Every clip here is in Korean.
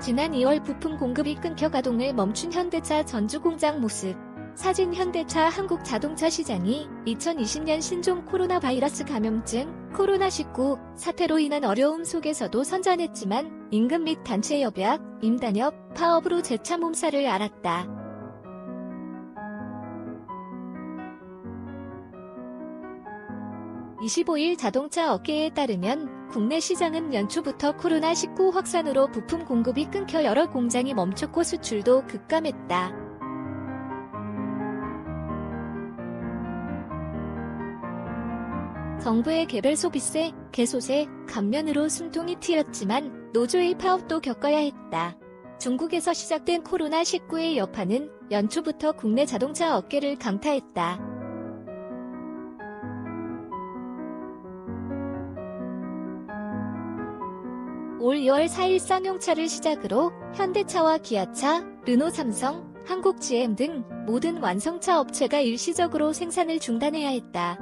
지난 2월 부품 공급이 끊겨 가동을 멈춘 현대차 전주공장 모습. 사진 현대차 한국 자동차 시장이 2020년 신종 코로나 바이러스 감염증 코로나19 사태로 인한 어려움 속에서도 선전했지만 임금 및 단체 협약, 임단협, 파업으로 재차 몸살을 앓았다. 25일 자동차 업계에 따르면 국내 시장은 연초부터 코로나19 확산으로 부품 공급이 끊겨 여러 공장이 멈췄고 수출도 급감했다. 정부의 개별 소비세, 개소세, 감면으로 숨통이 트였지만 노조의 파업도 겪어야 했다. 중국에서 시작된 코로나19의 여파는 연초부터 국내 자동차 업계를 강타했다. 올 2월 4일 쌍용차를 시작으로 현대차와 기아차, 르노 삼성, 한국 GM 등 모든 완성차 업체가 일시적으로 생산을 중단해야 했다.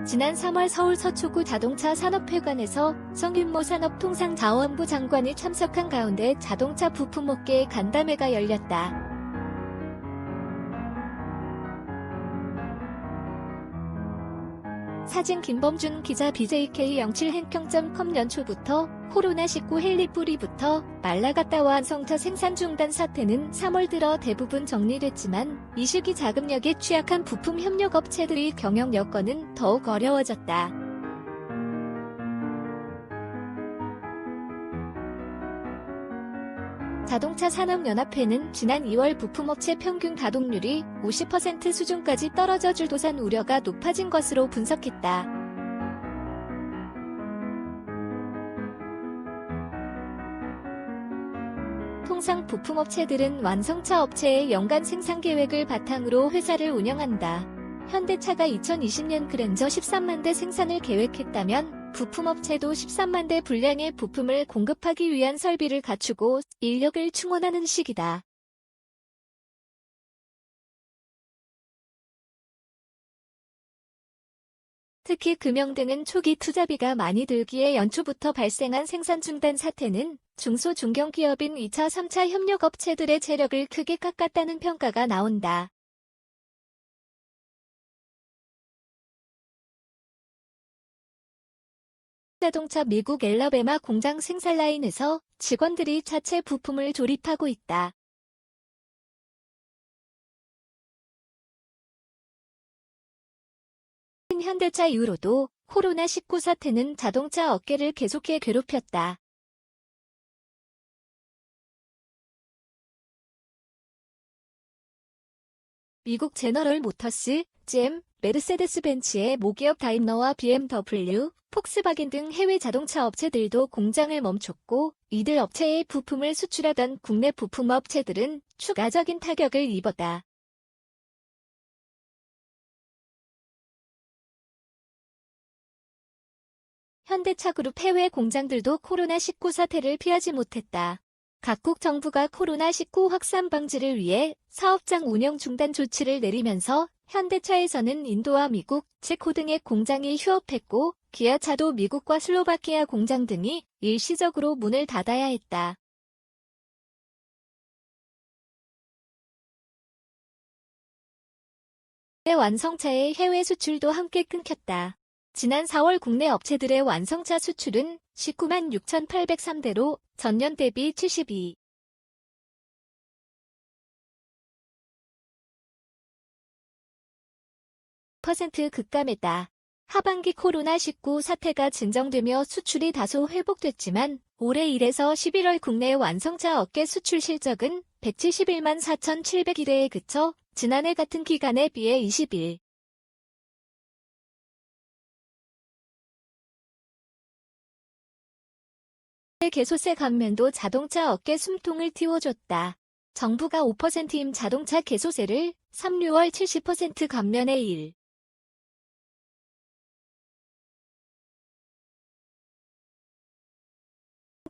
지난 3월 서울 서초구 자동차 산업회관에서 성윤모 산업통상자원부 장관이 참석한 가운데 자동차 부품업계의 간담회가 열렸다. 사진 김범준 기자 BJK07행평.com 연초부터 코로나19 헬리뿌리부터 말라갔다 완성차 생산 중단 사태는 3월 들어 대부분 정리됐지만 이 시기 자금력에 취약한 부품 협력업체들의 경영 여건은 더욱 어려워졌다. 자동차 산업연합회는 지난 2월 부품업체 평균 가동률이 50% 수준까지 떨어져 줄도산 우려가 높아진 것으로 분석했다. 통상 부품업체들은 완성차 업체의 연간 생산 계획을 바탕으로 회사를 운영한다. 현대차가 2020년 그랜저 13만 대 생산을 계획했다면 부품업체도 13만 대 분량의 부품을 공급하기 위한 설비를 갖추고 인력을 충원하는 시기다. 특히 금형 등은 초기 투자비가 많이 들기에 연초부터 발생한 생산 중단 사태는 중소 중견기업인 2차, 3차 협력업체들의 체력을 크게 깎았다는 평가가 나온다. 자동차 미국 엘라베마 공장 생산 라인에서 직원들이 자체 부품을 조립하고 있다. 현대차 이후로도 코로나19 사태는 자동차 업계를 계속해 괴롭혔다. 미국 제너럴 모터스, GM, 메르세데스 벤츠의 모기업 다임러와 BMW, 폭스바겐 등 해외 자동차 업체들도 공장을 멈췄고 이들 업체의 부품을 수출하던 국내 부품업체들은 추가적인 타격을 입었다. 현대차 그룹 해외 공장들도 코로나19 사태를 피하지 못했다. 각국 정부가 코로나19 확산 방지를 위해 사업장 운영 중단 조치를 내리면서 현대차에서는 인도와 미국, 체코 등의 공장이 휴업했고 기아차도 미국과 슬로바키아 공장 등이 일시적으로 문을 닫아야 했다. 완성차의 해외 수출도 함께 끊겼다. 지난 4월 국내 업체들의 완성차 수출은 19만 6,803대로 전년 대비 72% 급감했다. 하반기 코로나19 사태가 진정되며 수출이 다소 회복됐지만 올해 1에서 11월 국내 완성차 업계 수출 실적은 171만 4,702대에 그쳐 지난해 같은 기간에 비해 21% 개소세 감면도 자동차 업계 숨통을 틔워줬다. 정부가 5%임 자동차 개소세를 3, 6월 70% 감면에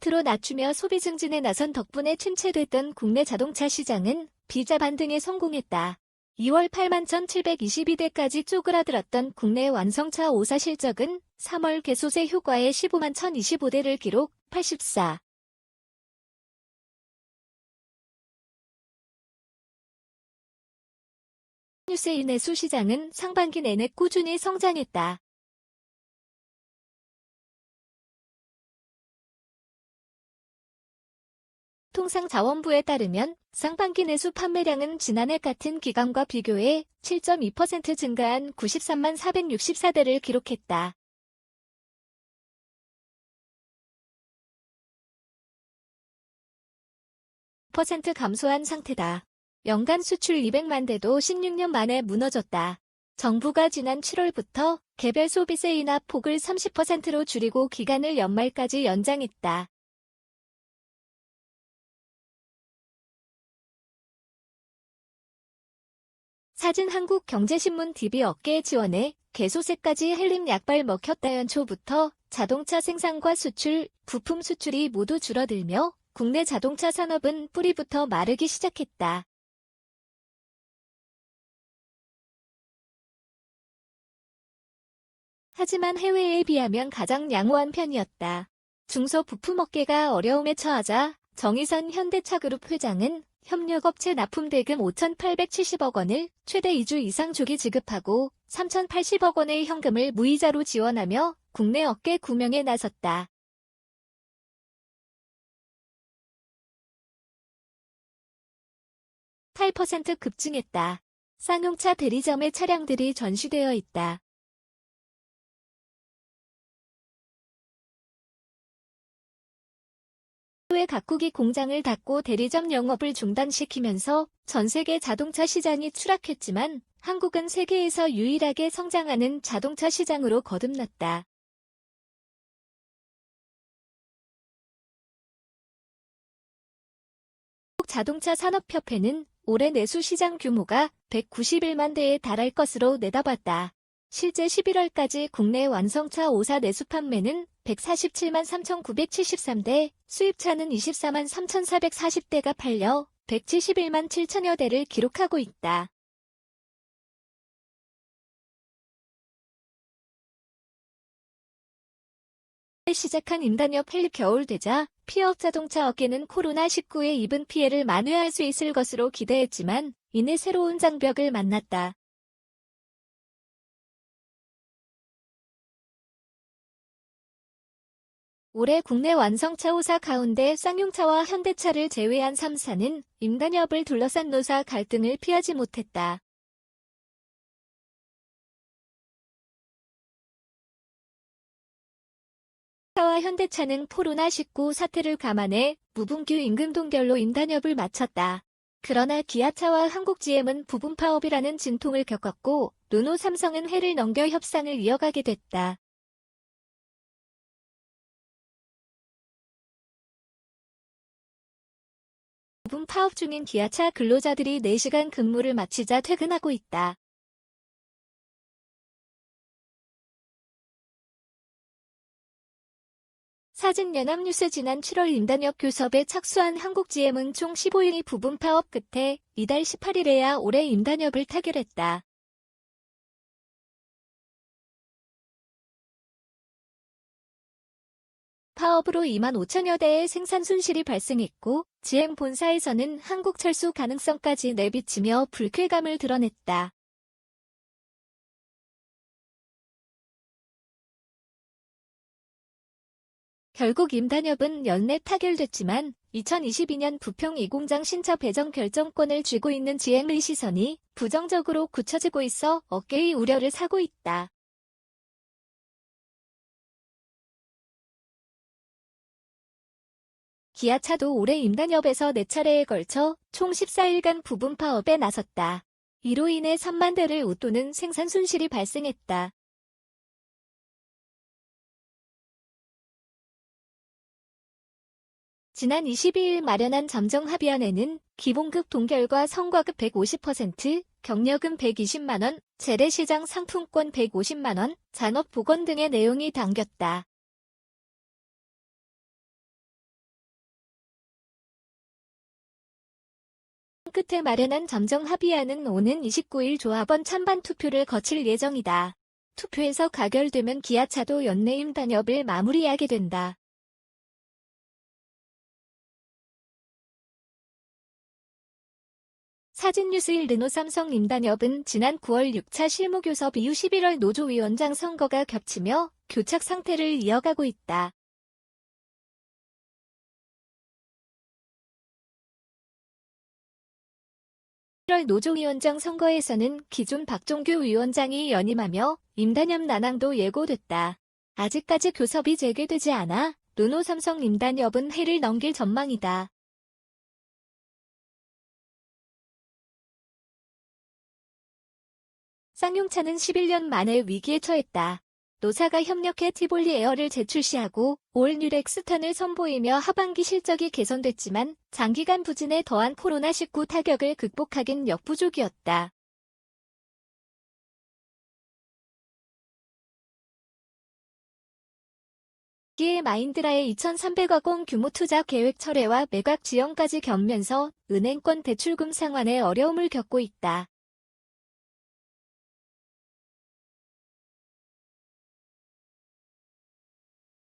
1%로 낮추며 소비 증진에 나선 덕분에 침체됐던 국내 자동차 시장은 비자 반등에 성공했다. 2월 81,722대까지 쪼그라들었던 국내 완성차 5사 실적은 3월 개소세 효과에 15만 1,025대를 기록, 84. 뉴스의 내수 시장은 상반기 내내 꾸준히 성장했다. 통상자원부에 따르면 상반기 내수 판매량은 지난해 같은 기간과 비교해 7.2% 증가한 93만 464대를 기록했다. %, 감소한 상태다. 연간 수출 200만 대도 16년 만에 무너졌다. 정부가 지난 7월부터 개별 소비세 인하 폭을 30%로 줄이고 기간을 연말까지 연장했다. 사진 한국경제신문 DB 업계 지원에 개소세까지 헬름 약발 먹혔다. 연초부터 자동차 생산과 수출, 부품 수출이 모두 줄어들며 국내 자동차 산업은 뿌리부터 마르기 시작했다. 하지만 해외에 비하면 가장 양호한 편이었다. 중소부품업계가 어려움에 처하자 정의선 현대차그룹 회장은 협력업체 납품대금 5,870억 원을 최대 2주 이상 조기 지급하고 3,080억 원의 현금을 무이자로 지원하며 국내 업계 구명에 나섰다. (8% 급증했다. 쌍용차 대리점의 차량들이 전시되어 있다. 해외 각국이 공장을 닫고 대리점 영업을 중단시키면서 전 세계 자동차 시장이 추락했지만 한국은 세계에서 유일하게 성장하는 자동차 시장으로 거듭났다. 한국자동차 산업협회는 올해 내수 시장 규모가 191만 대에 달할 것으로 내다봤다. 실제 11월까지 국내 완성차 5사 내수 판매는 147만 3,973대, 수입차는 24만 3,440대가 팔려 171만 7천여 대를 기록하고 있다. 시작한 임단협 헬 겨울 되자 피업 자동차 업계는 코로나19에 입은 피해를 만회할 수 있을 것으로 기대했지만 이내 새로운 장벽을 만났다. 올해 국내 완성차 5사 가운데 쌍용차와 현대차를 제외한 3사는 임단협을 둘러싼 노사 갈등을 피하지 못했다. 쌍용차와 현대차는 코로나19 사태를 감안해 무분규 임금 동결로 임단협을 마쳤다. 그러나 기아차와 한국GM은 부분 파업이라는 진통을 겪었고 르노 삼성은 해를 넘겨 협상을 이어가게 됐다. 부분 파업 중인 기아차 근로자들이 4시간 근무를 마치자 퇴근하고 있다. 사진연합뉴스 지난 7월 임단협 교섭에 착수한 한국GM은 총 15일이 부분 파업 끝에 이달 18일에야 올해 임단협을 타결했다. 파업으로 2만 5천여 대의 생산 손실이 발생했고 GM 본사에서는 한국 철수 가능성까지 내비치며 불쾌감을 드러냈다. 결국 임단협은 연내 타결됐지만 2022년 부평 2공장 신차 배정 결정권을 쥐고 있는 GM의 시선이 부정적으로 굳혀지고 있어 업계의 우려를 사고 있다. 기아차도 올해 임단협에서 4차례에 걸쳐 총 14일간 부분 파업에 나섰다. 이로 인해 3만 대를 웃도는 생산 손실이 발생했다. 지난 22일 마련한 잠정합의안에는 기본급 동결과 성과급 150%, 격려금 120만원, 재래시장 상품권 150만원, 잔업보건 등의 내용이 담겼다. 끝에 마련한 잠정 합의안은 오는 29일 조합원 찬반 투표를 거칠 예정이다. 투표에서 가결되면 기아차도 연내임 단협을 마무리하게 된다. 사진뉴스1 르노삼성 임단협은 지난 9월 6차 실무교섭 이후 11월 노조위원장 선거가 겹치며 교착 상태를 이어가고 있다. 11월 노조위원장 선거에서는 기존 박종규 위원장이 연임하며 임단협 난항도 예고됐다. 아직까지 교섭이 재개되지 않아 르노삼성 임단협은 해를 넘길 전망이다. 쌍용차는 11년 만에 위기에 처했다. 노사가 협력해 티볼리 에어를 재출시하고 올 뉴렉스턴을 선보이며 하반기 실적이 개선됐지만 장기간 부진에 더한 코로나19 타격을 극복하긴 역부족이었다. 이에 마인드라의 2,300억 원 규모 투자 계획 철회와 매각 지연까지 겪으면서 은행권 대출금 상환에 어려움을 겪고 있다.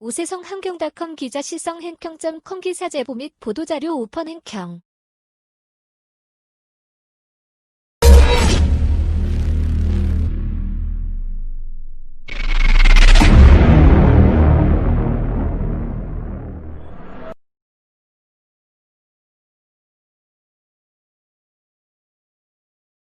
오세성 한경닷컴 기자 시성 행평.com 기사 제보 및 보도자료 오펀 행평